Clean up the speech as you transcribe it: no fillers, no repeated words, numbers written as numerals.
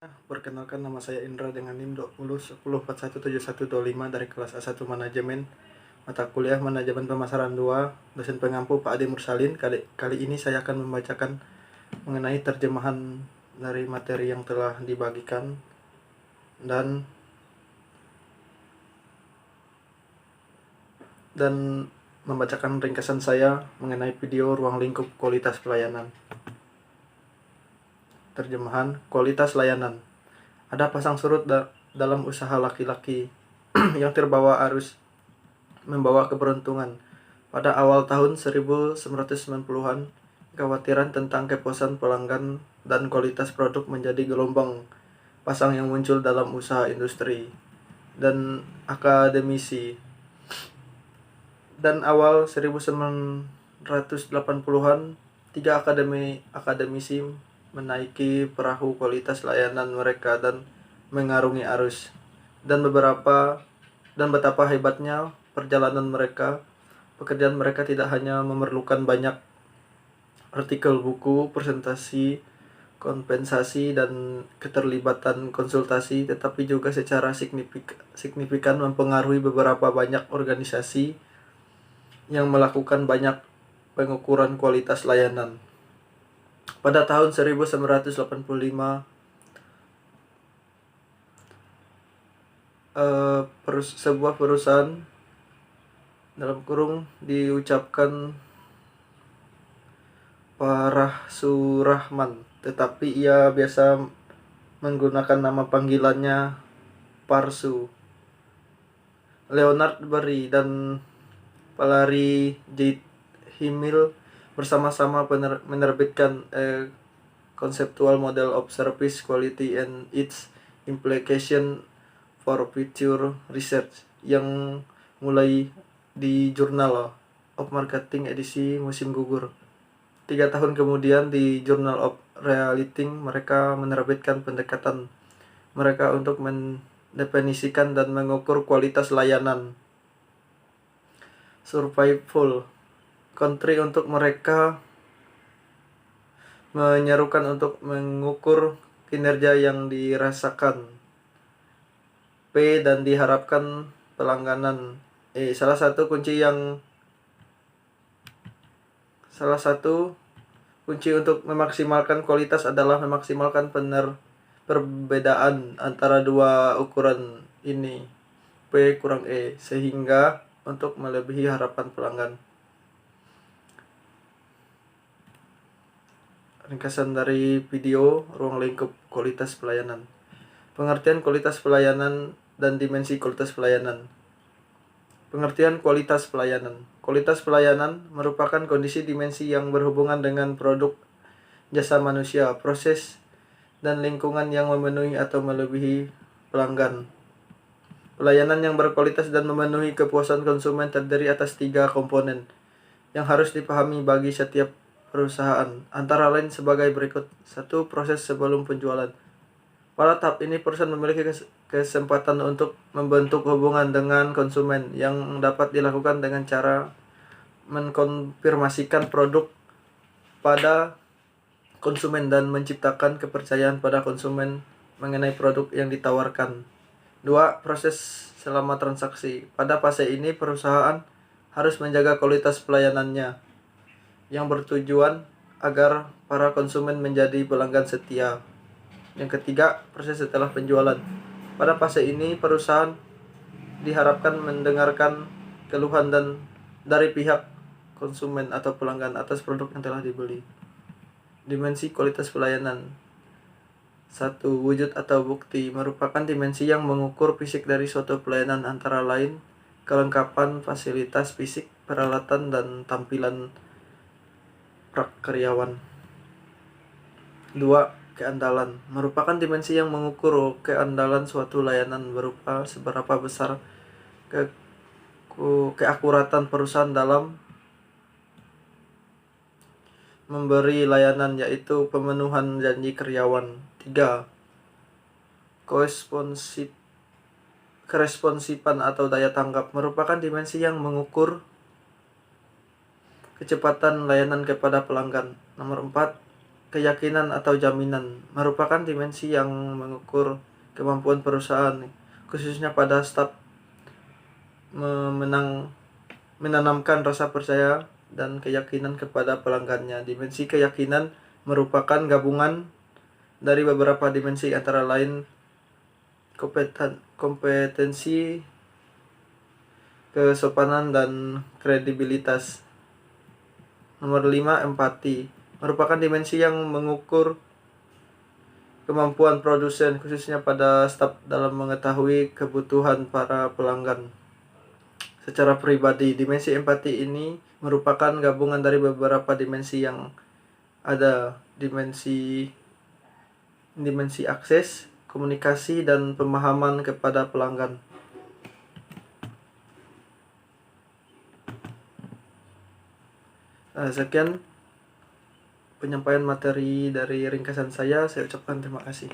Perkenalkan, nama saya Indra dengan NIM 2010417125 dari kelas A1 Manajemen, mata kuliah Manajemen Pemasaran 2, dosen pengampu Pak Adi Mursalin. Kali ini saya akan membacakan mengenai terjemahan dari materi yang telah dibagikan dan membacakan ringkasan saya mengenai video ruang lingkup kualitas pelayanan. Terjemahan kualitas layanan. Ada pasang surut dalam usaha laki-laki yang terbawa arus membawa keberuntungan. Pada awal tahun 1990-an, kekhawatiran tentang kepuasan pelanggan dan kualitas produk menjadi gelombang pasang yang muncul dalam usaha industri dan akademisi. Dan awal 1980-an, tiga akademisi menaiki perahu kualitas layanan mereka dan mengarungi arus. Dan betapa hebatnya perjalanan mereka. Pekerjaan mereka tidak hanya memerlukan banyak artikel buku, presentasi, kompensasi, dan keterlibatan konsultasi, tetapi juga secara signifikan mempengaruhi beberapa banyak organisasi yang melakukan banyak pengukuran kualitas layanan. Pada tahun 1985, sebuah perusahaan dalam kurung diucapkan Farah Surahman, tetapi ia biasa menggunakan nama panggilannya Parsu. Leonard Berry dan Valery J. Himil bersama-sama menerbitkan Conceptual Model of Service Quality and its Implication for Future Research yang mulai di Journal of Marketing edisi musim gugur. 3 tahun kemudian di Journal of Relating mereka menerbitkan pendekatan mereka untuk mendefinisikan dan mengukur kualitas layanan. Survival Country untuk mereka menyerukan untuk mengukur kinerja yang dirasakan P dan diharapkan pelangganan Salah satu kunci untuk memaksimalkan kualitas adalah memaksimalkan perbedaan antara dua ukuran ini, P kurang E, sehingga untuk melebihi harapan pelanggan. Ringkasan dari video ruang lingkup kualitas pelayanan. Pengertian kualitas pelayanan dan dimensi kualitas pelayanan. Pengertian kualitas pelayanan. Kualitas pelayanan merupakan kondisi dimensi yang berhubungan dengan produk, jasa manusia, proses, dan lingkungan yang memenuhi atau melebihi pelanggan. Pelayanan yang berkualitas dan memenuhi kepuasan konsumen terdiri atas 3 komponen yang harus dipahami bagi setiap perusahaan, antara lain sebagai berikut. 1. Proses sebelum penjualan. Pada tahap ini, perusahaan memiliki kesempatan untuk membentuk hubungan dengan konsumen yang dapat dilakukan dengan cara mengkonfirmasikan produk pada konsumen dan menciptakan kepercayaan pada konsumen mengenai produk yang ditawarkan. 2. Proses selama transaksi. Pada fase ini, perusahaan harus menjaga kualitas pelayanannya yang bertujuan agar para konsumen menjadi pelanggan setia. Yang ketiga, proses setelah penjualan. Pada fase ini, perusahaan diharapkan mendengarkan keluhan dari pihak konsumen atau pelanggan atas produk yang telah dibeli. Dimensi kualitas pelayanan. 1. Wujud atau bukti merupakan dimensi yang mengukur fisik dari suatu pelayanan, antara lain kelengkapan fasilitas fisik, peralatan, dan tampilan karyawan. 2. Keandalan merupakan dimensi yang mengukur keandalan suatu layanan berupa seberapa besar keakuratan perusahaan dalam memberi layanan, yaitu pemenuhan janji karyawan. 3. Keresponsifan atau daya tanggap merupakan dimensi yang mengukur kecepatan layanan kepada pelanggan. Nomor 4. keyakinan atau jaminan merupakan dimensi yang mengukur kemampuan perusahaan, khususnya pada staf menanamkan rasa percaya dan keyakinan kepada pelanggannya. Dimensi keyakinan merupakan gabungan dari beberapa dimensi, antara lain kompetensi, kesopanan, dan kredibilitas. Nomor 5, empati merupakan dimensi yang mengukur kemampuan produsen, khususnya pada staf dalam mengetahui kebutuhan para pelanggan. Secara pribadi, dimensi empati ini merupakan gabungan dari beberapa dimensi yang ada: dimensi akses, komunikasi, dan pemahaman kepada pelanggan. Sekian penyampaian materi dari ringkasan saya ucapkan terima kasih.